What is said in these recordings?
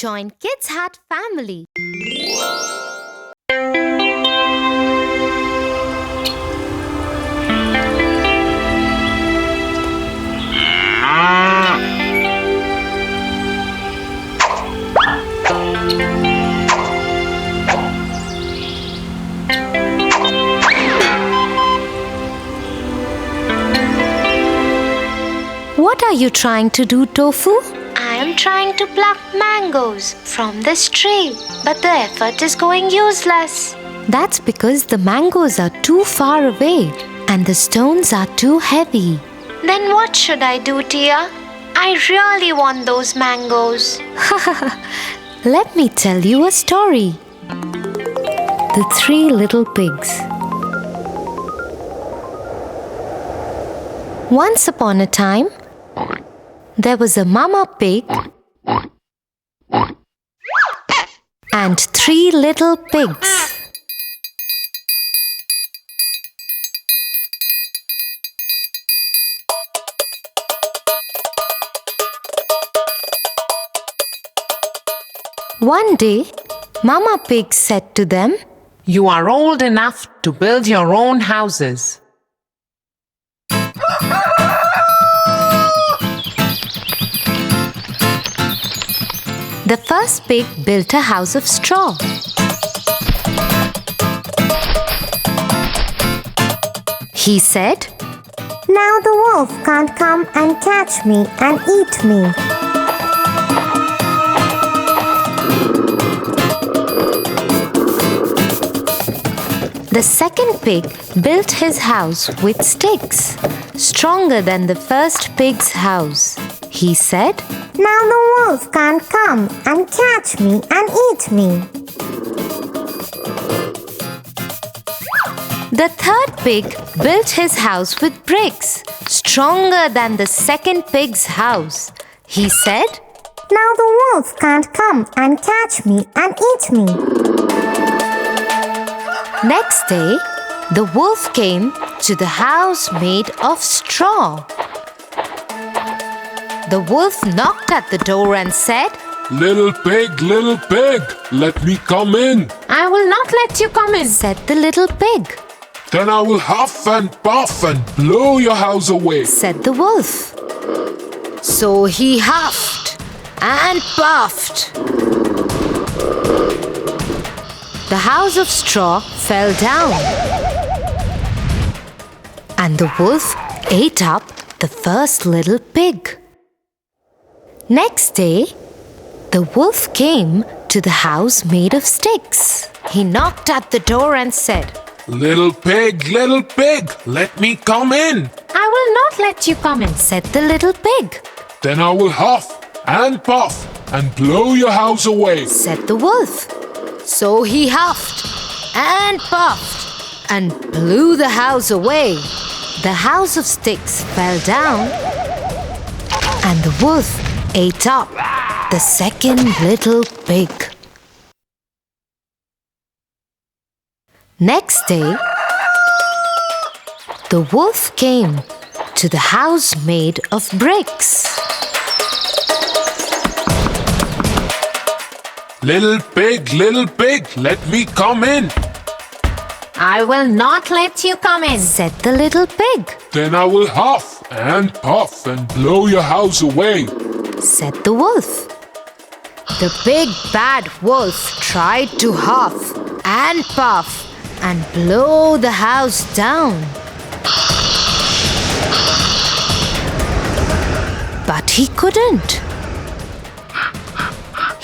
Join Kids Hat family. What are you trying to do, Tofu? I am trying to pluck mangoes from this tree, but the effort is going useless. That's because the mangoes are too far away and the stones are too heavy. Then what should I do, Tia? I really want those mangoes. Let me tell you a story. The Three Little Pigs. Once upon a time, there was a mama pig and three little pigs. One day, Mama Pig said to them, "You are old enough to build your own houses." The first pig built a house of straw. He said, "Now the wolf can't come and catch me and eat me." The second pig built his house with sticks, stronger than the first pig's house. He said, "Now the wolf can't come and catch me and eat me." The third pig built his house with bricks, stronger than the second pig's house. He said, "Now the wolf can't come and catch me and eat me." Next day, the wolf came to the house made of straw. The wolf knocked at the door and said, Little pig, let me come in." "I will not let you come in," said the little pig. "Then I will huff and puff and blow your house away," said the wolf. So he huffed and puffed. The house of straw fell down, and the wolf ate up the first little pig. Next day, the wolf came to the house made of sticks. He knocked at the door and said, Little pig, let me come in." "I will not let you come in," said the little pig. "Then I will huff and puff and blow your house away," said the wolf. So he huffed and puffed and blew the house away. The house of sticks fell down, and the wolf ate up the second little pig. Next day, the wolf came to the house made of bricks. Little pig, let me come in." "I will not let you come in," said the little pig. "Then I will huff and puff and blow your house away," said the wolf. The big bad wolf tried to huff and puff and blow the house down. But he couldn't.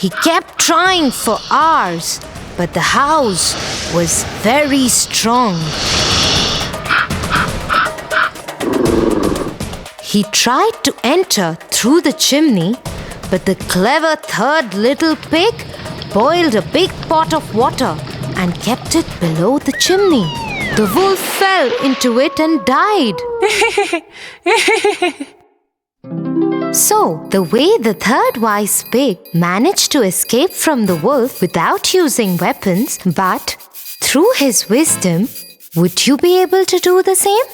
He kept trying for hours, but the house was very strong. He tried to enter through the chimney, but the clever third little pig boiled a big pot of water and kept it below the chimney. The wolf fell into it and died. So, the way the third wise pig managed to escape from the wolf without using weapons, but through his wisdom, would you be able to do the same?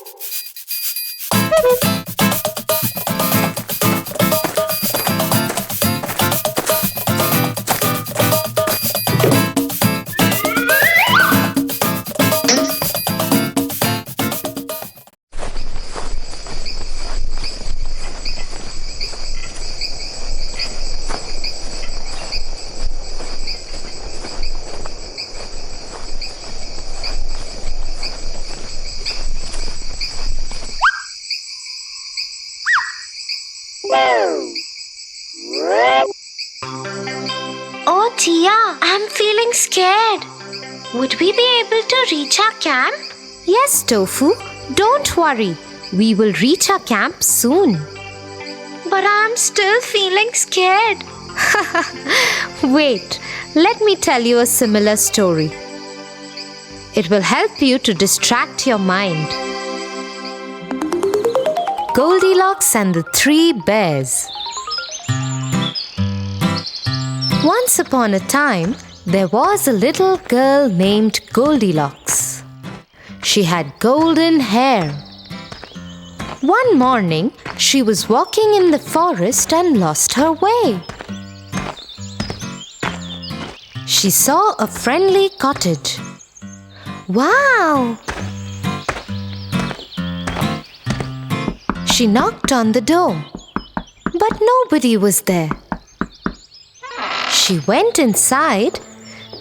Oh, Tia, I'm feeling scared. Would we be able to reach our camp? Yes, Tofu, don't worry. We will reach our camp soon. But I'm still feeling scared. Wait, let me tell you a similar story. It will help you to distract your mind. Goldilocks and the Three Bears. Once upon a time, there was a little girl named Goldilocks. She had golden hair. One morning, she was walking in the forest and lost her way. She saw a friendly cottage. Wow! She knocked on the door, but nobody was there. She went inside.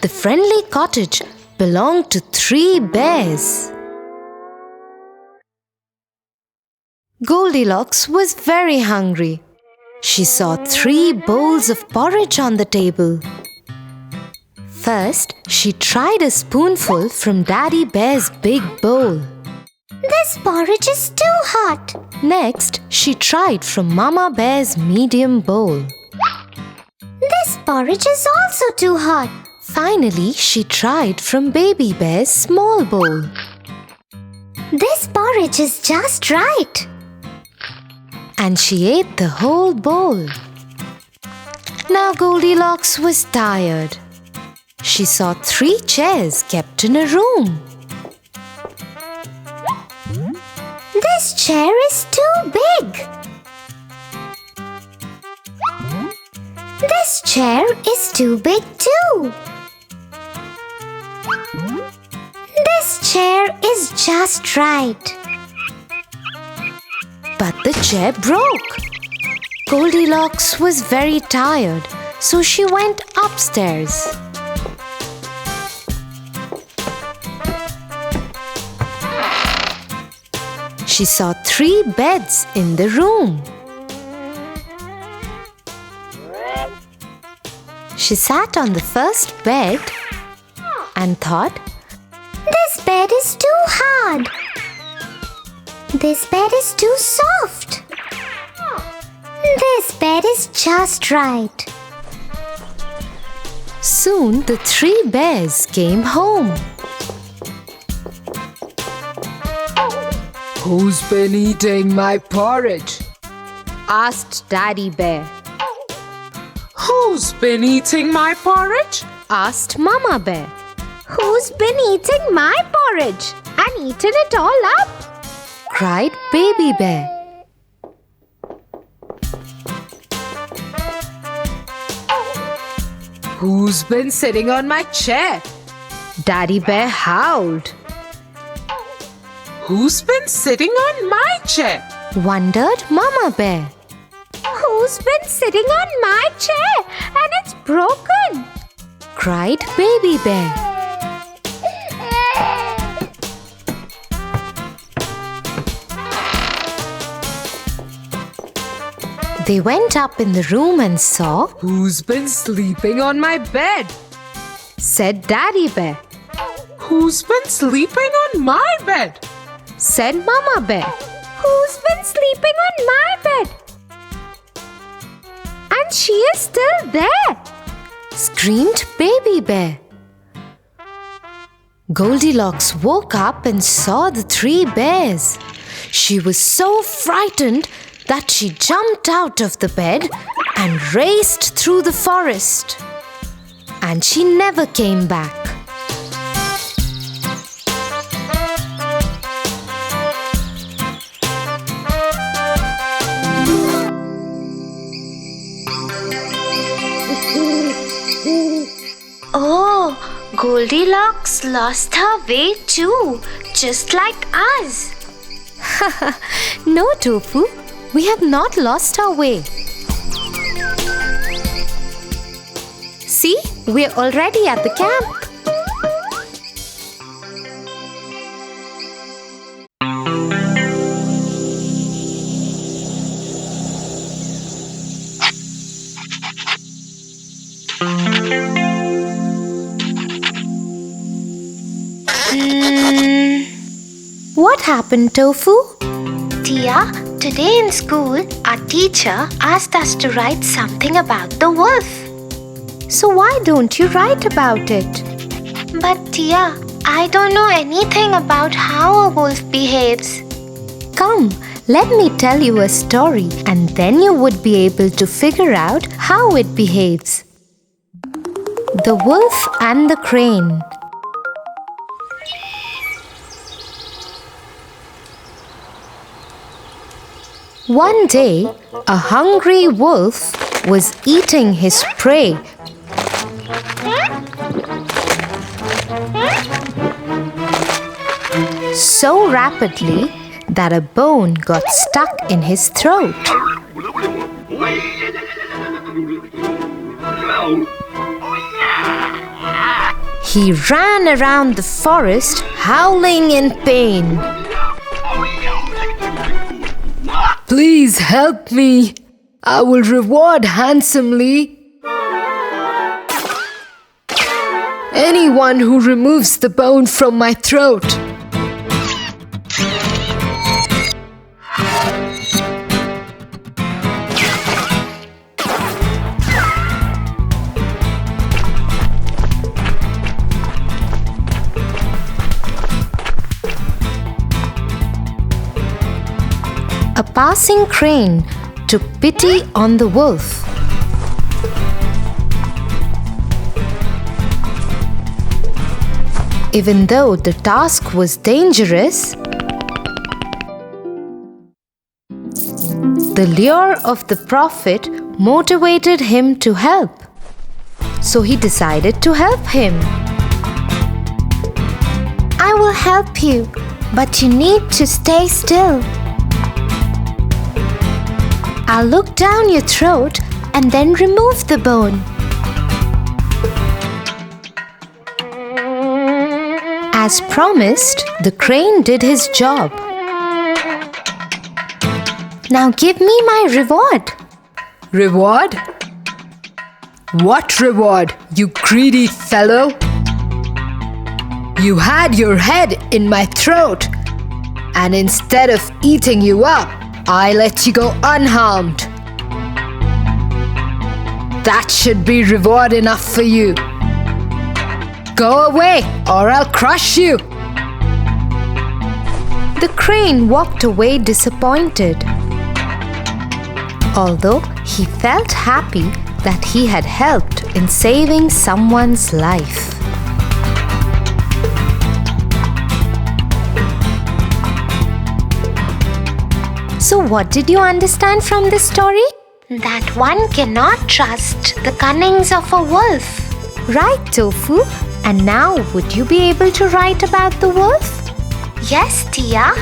The friendly cottage belonged to 3 bears. Goldilocks was very hungry. She saw 3 bowls of porridge on the table. First, she tried a spoonful from Daddy Bear's big bowl. This porridge is too hot. Next, she tried from Mama Bear's medium bowl. This porridge is also too hot. Finally, she tried from Baby Bear's small bowl. This porridge is just right. And she ate the whole bowl. Now Goldilocks was tired. She saw 3 chairs kept in a room. This chair is too big. This chair is too big too. This chair is just right. But the chair broke. Goldilocks was very tired, so she went upstairs. She saw 3 beds in the room. She sat on the first bed and thought, This bed is too hard. This bed is too soft. This bed is just right. Soon the 3 bears came home. Who's been eating my porridge? Asked Daddy Bear. Who's been eating my porridge? Asked Mama Bear. Who's been eating my porridge and eaten it all up? Cried Baby Bear. Who's been sitting on my chair? Daddy Bear howled. Who's been sitting on my chair? Wondered Mama Bear. Who's been sitting on my chair and it's broken? Cried Baby Bear. They went up in the room and saw, Who's been sleeping on my bed? said Daddy Bear. Who's been sleeping on my bed? Said Mama Bear. Who's been sleeping on my bed? And she is still there. Screamed Baby Bear. Goldilocks woke up and saw the 3 bears. She was so frightened that she jumped out of the bed and raced through the forest. And she never came back. Oh, Goldilocks lost her way too, just like us. No, Tofu, we have not lost our way. See, we're already at the camp. What happened, Tofu? Tia, today in school, our teacher asked us to write something about the wolf. So why don't you write about it? But Tia, I don't know anything about how a wolf behaves. Come, let me tell you a story and then you would be able to figure out how it behaves. The Wolf and the Crane. One day, a hungry wolf was eating his prey. So rapidly that a bone got stuck in his throat. He ran around the forest howling in pain. Please help me. I will reward handsomely anyone who removes the bone from my throat. A passing crane took pity on the wolf. Even though the task was dangerous, the lure of the prophet motivated him to help. So he decided to help him. I will help you, but you need to stay still. I'll look down your throat and then remove the bone. As promised, the crane did his job. Now give me my reward. Reward? What reward, you greedy fellow? You had your head in my throat, and instead of eating you up, I let you go unharmed. That should be reward enough for you. Go away, or I'll crush you. The crane walked away disappointed. Although he felt happy that he had helped in saving someone's life. So what did you understand from this story? That one cannot trust the cunnings of a wolf. Right, Tofu. And now would you be able to write about the wolf? Yes, Tia.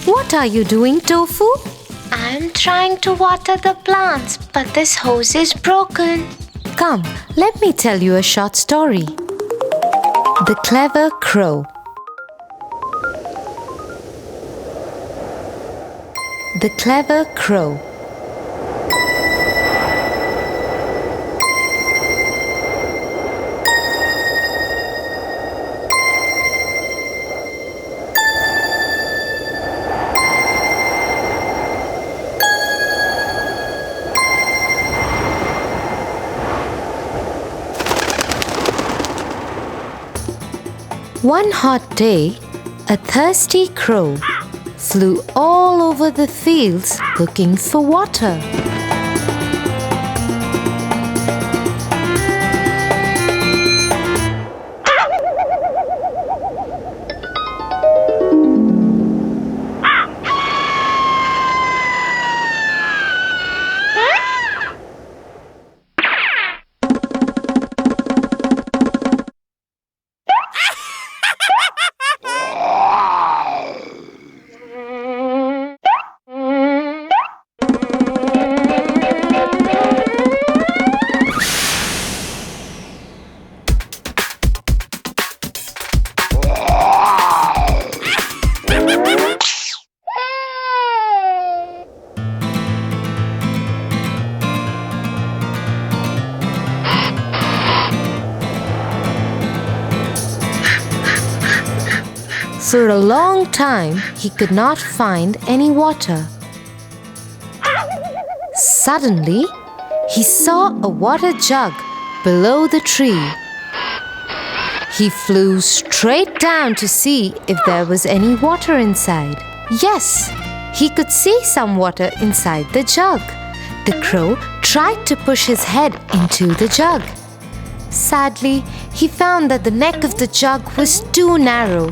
What are you doing, Tofu? I'm trying to water the plants, but this hose is broken. Come, let me tell you a short story. The Clever Crow. The Clever Crow. One hot day, a thirsty crow flew all over the fields looking for water. For a long time, he could not find any water. Suddenly, he saw a water jug below the tree. He flew straight down to see if there was any water inside. Yes, he could see some water inside the jug. The crow tried to push his head into the jug. Sadly, he found that the neck of the jug was too narrow.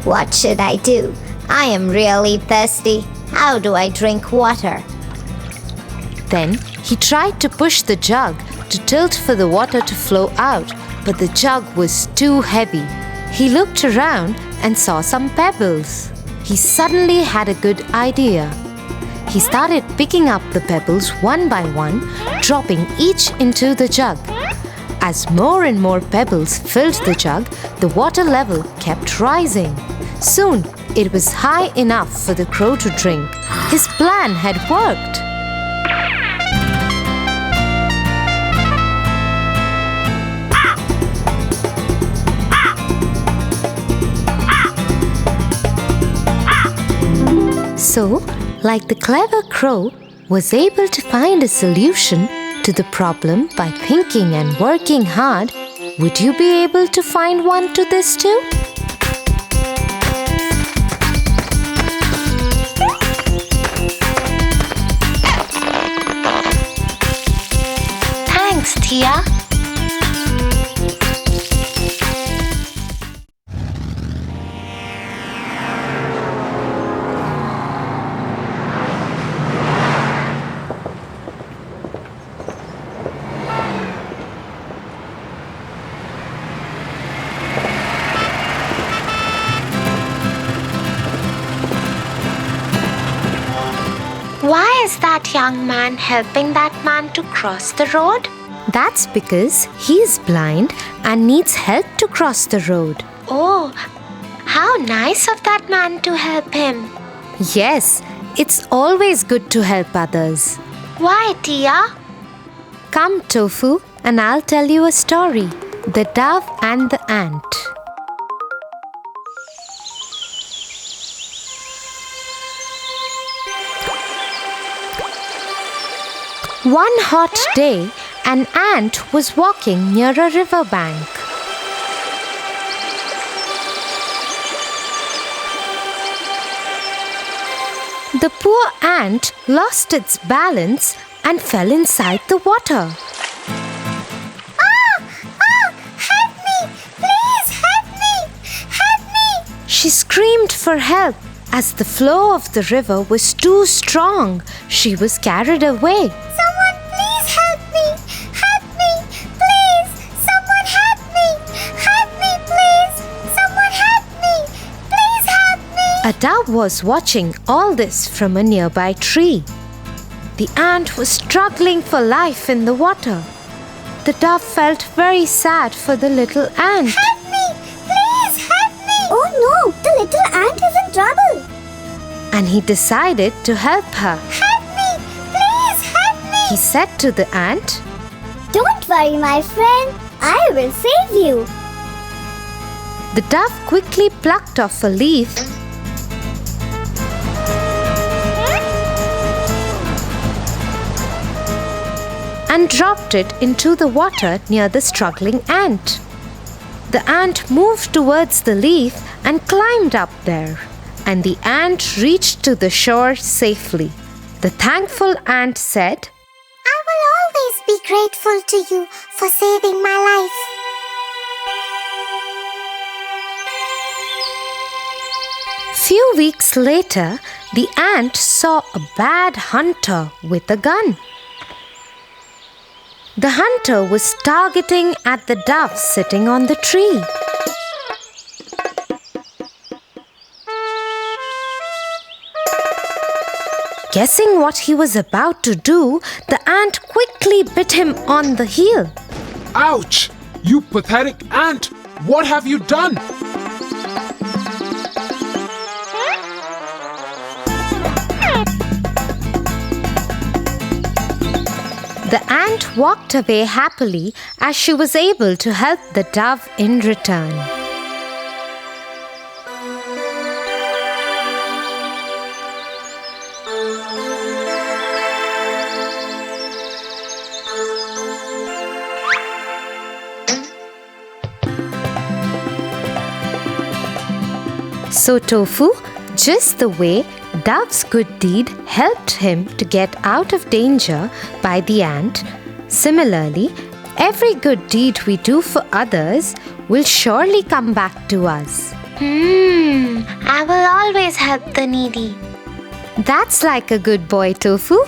What should I do? I am really thirsty. How do I drink water? Then he tried to push the jug to tilt for the water to flow out, but the jug was too heavy. He looked around and saw some pebbles. He suddenly had a good idea. He started picking up the pebbles one by one, dropping each into the jug. As more and more pebbles filled the jug, the water level kept rising. Soon, it was high enough for the crow to drink. His plan had worked. So, like the clever crow was able to find a solution to the problem by thinking and working hard, would you be able to find one to this too? Thanks, Tia. Why is that young man helping that man to cross the road? That's because he's blind and needs help to cross the road. Oh, how nice of that man to help him. Yes, it's always good to help others. Why, Tia? Come, Tofu, and I'll tell you a story. The Dove and the Ant. One hot day, an ant was walking near a riverbank. The poor ant lost its balance and fell inside the water. Help me! Please help me! Help me! She screamed for help. As the flow of the river was too strong, she was carried away. Someone please help me! Help me! Please! Someone help me! Help me, please! Someone help me! Please help me! A dove was watching all this from a nearby tree. The ant was struggling for life in the water. The dove felt very sad for the little ant. Help me! Please help me! Oh no! The little ant is in trouble! And he decided to help her. Help me! Please help me! He said to the ant, Don't worry, my friend. I will save you. The dove quickly plucked off a leaf and dropped it into the water near the struggling ant. The ant moved towards the leaf and climbed up there, and the ant reached to the shore safely. The thankful ant said, I will always be grateful to you for saving my life. Few weeks later, the ant saw a bad hunter with a gun. The hunter was targeting at the dove sitting on the tree. Guessing what he was about to do, the ant quickly bit him on the heel. Ouch! You pathetic ant! What have you done? The ant walked away happily as she was able to help the dove in return. So Tofu, just the way Dove's good deed helped him to get out of danger by the ant, similarly, every good deed we do for others will surely come back to us. I will always help the needy. That's like a good boy, Tofu.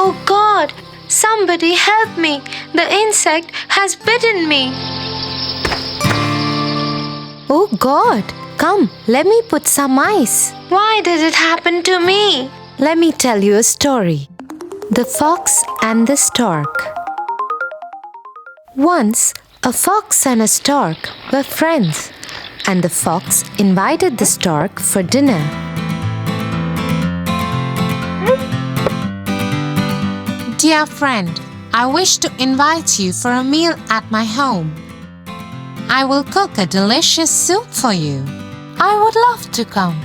Oh God! Somebody help me! The insect has bitten me. Oh God, come, let me put some ice. Why did it happen to me? Let me tell you a story. The Fox and the Stork. Once, a fox and a stork were friends, and the fox invited the stork for dinner. Dear friend, I wish to invite you for a meal at my home. I will cook a delicious soup for you. I would love to come.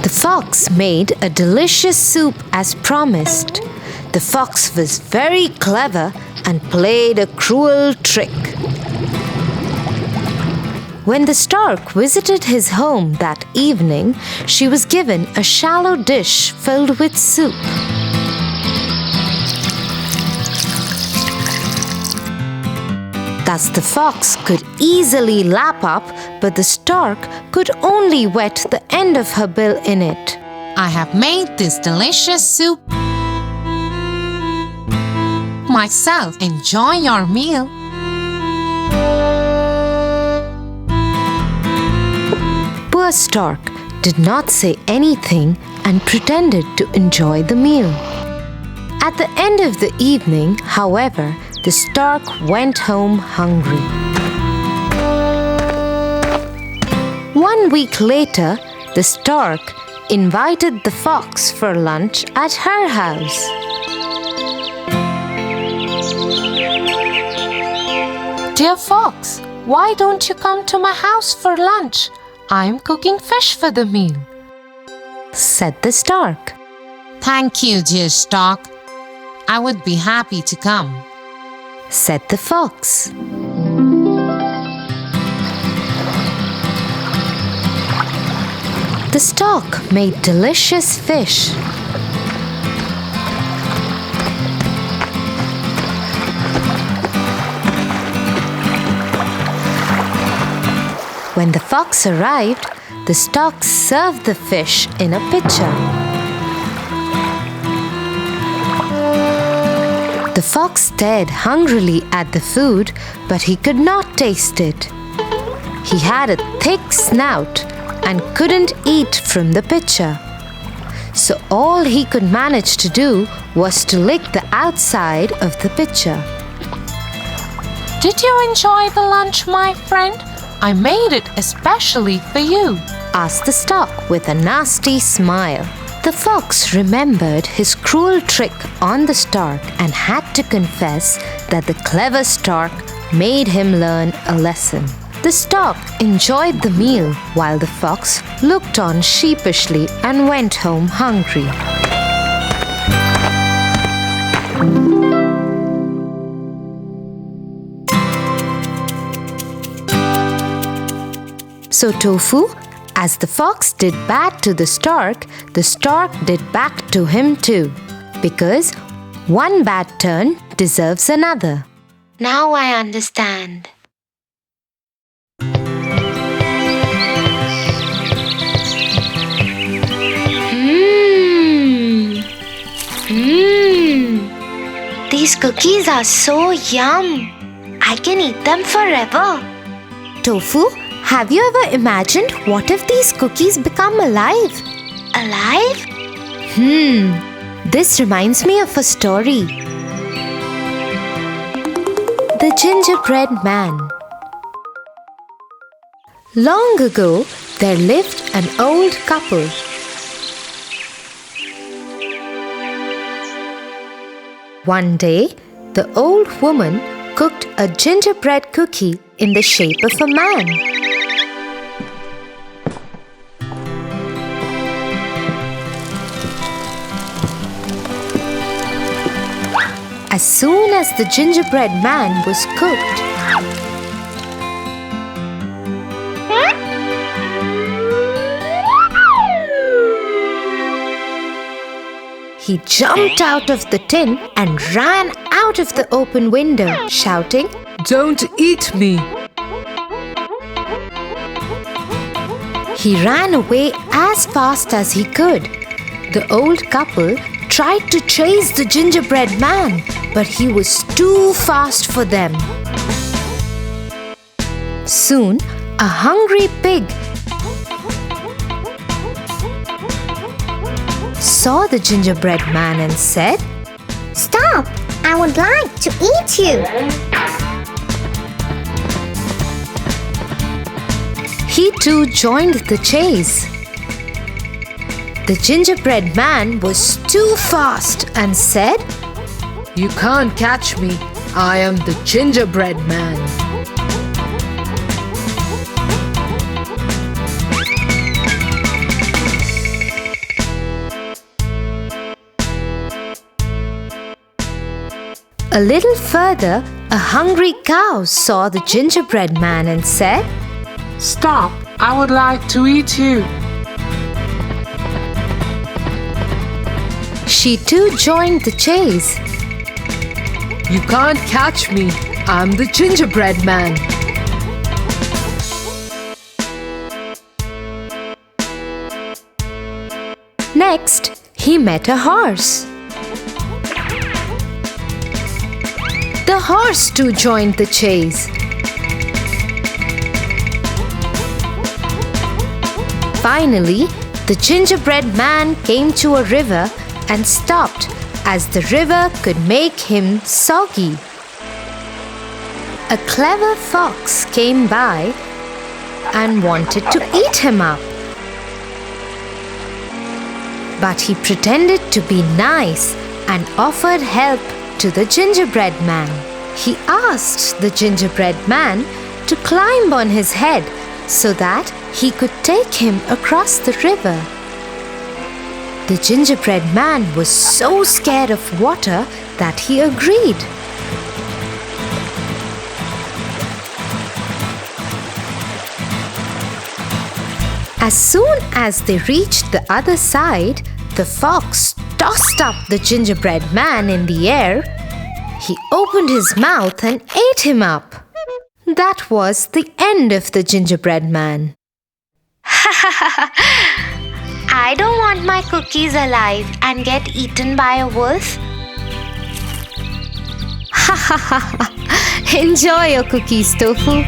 The fox made a delicious soup as promised. The fox was very clever and played a cruel trick. When the stork visited his home that evening, she was given a shallow dish filled with soup. Thus the fox could easily lap up, but the stork could only wet the end of her bill in it. I have made this delicious soup myself. Enjoy your meal. Poor stork did not say anything and pretended to enjoy the meal. At the end of the evening, however, the stork went home hungry. 1 week later, the stork invited the fox for lunch at her house. Dear fox, why don't you come to my house for lunch? I'm cooking fish for the meal, said the stork. Thank you, dear stork. I would be happy to come, said the fox. The stork made delicious fish. When the fox arrived, the stork served the fish in a pitcher. The fox stared hungrily at the food, but he could not taste it. He had a thick snout and couldn't eat from the pitcher. So all he could manage to do was to lick the outside of the pitcher. Did you enjoy the lunch, my friend? I made it especially for you, asked the stork with a nasty smile. The fox remembered his cruel trick on the stork and had to confess that the clever stork made him learn a lesson. The stork enjoyed the meal while the fox looked on sheepishly and went home hungry. So Tofu, as the fox did bad to the stork did back to him too. Because one bad turn deserves another. Now I understand. These cookies are so yum. I can eat them forever. Tofu, have you ever imagined what if these cookies become alive? Alive? This reminds me of a story. The Gingerbread Man. Long ago, there lived an old couple. One day, the old woman cooked a gingerbread cookie in the shape of a man. As soon as the gingerbread man was cooked, he jumped out of the tin and ran out of the open window, shouting, "Don't eat me!" He ran away as fast as he could. The old couple tried to chase the gingerbread man, but he was too fast for them. Soon, a hungry pig saw the gingerbread man and said, Stop! I would like to eat you. He too joined the chase. The gingerbread man was too fast and said, "You can't catch me. I am the gingerbread man." A little further, a hungry cow saw the gingerbread man and said, Stop! I would like to eat you. She too joined the chase. "You can't catch me. I'm the gingerbread man." Next, he met a horse. The horse too joined the chase. Finally, the gingerbread man came to a river and stopped, as the river could make him soggy. A clever fox came by and wanted to eat him up. But he pretended to be nice and offered help to the gingerbread man. He asked the gingerbread man to climb on his head so that he could take him across the river. The gingerbread man was so scared of water that he agreed. As soon as they reached the other side, the fox tossed up the gingerbread man in the air. He opened his mouth and ate him up. That was the end of the gingerbread man. I don't want my cookies alive and get eaten by a wolf. Ha ha ha ha! Enjoy your cookies, Tofu.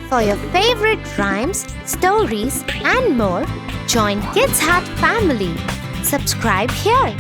For your favorite rhymes, stories, and more, join Kids Hut family. Subscribe here.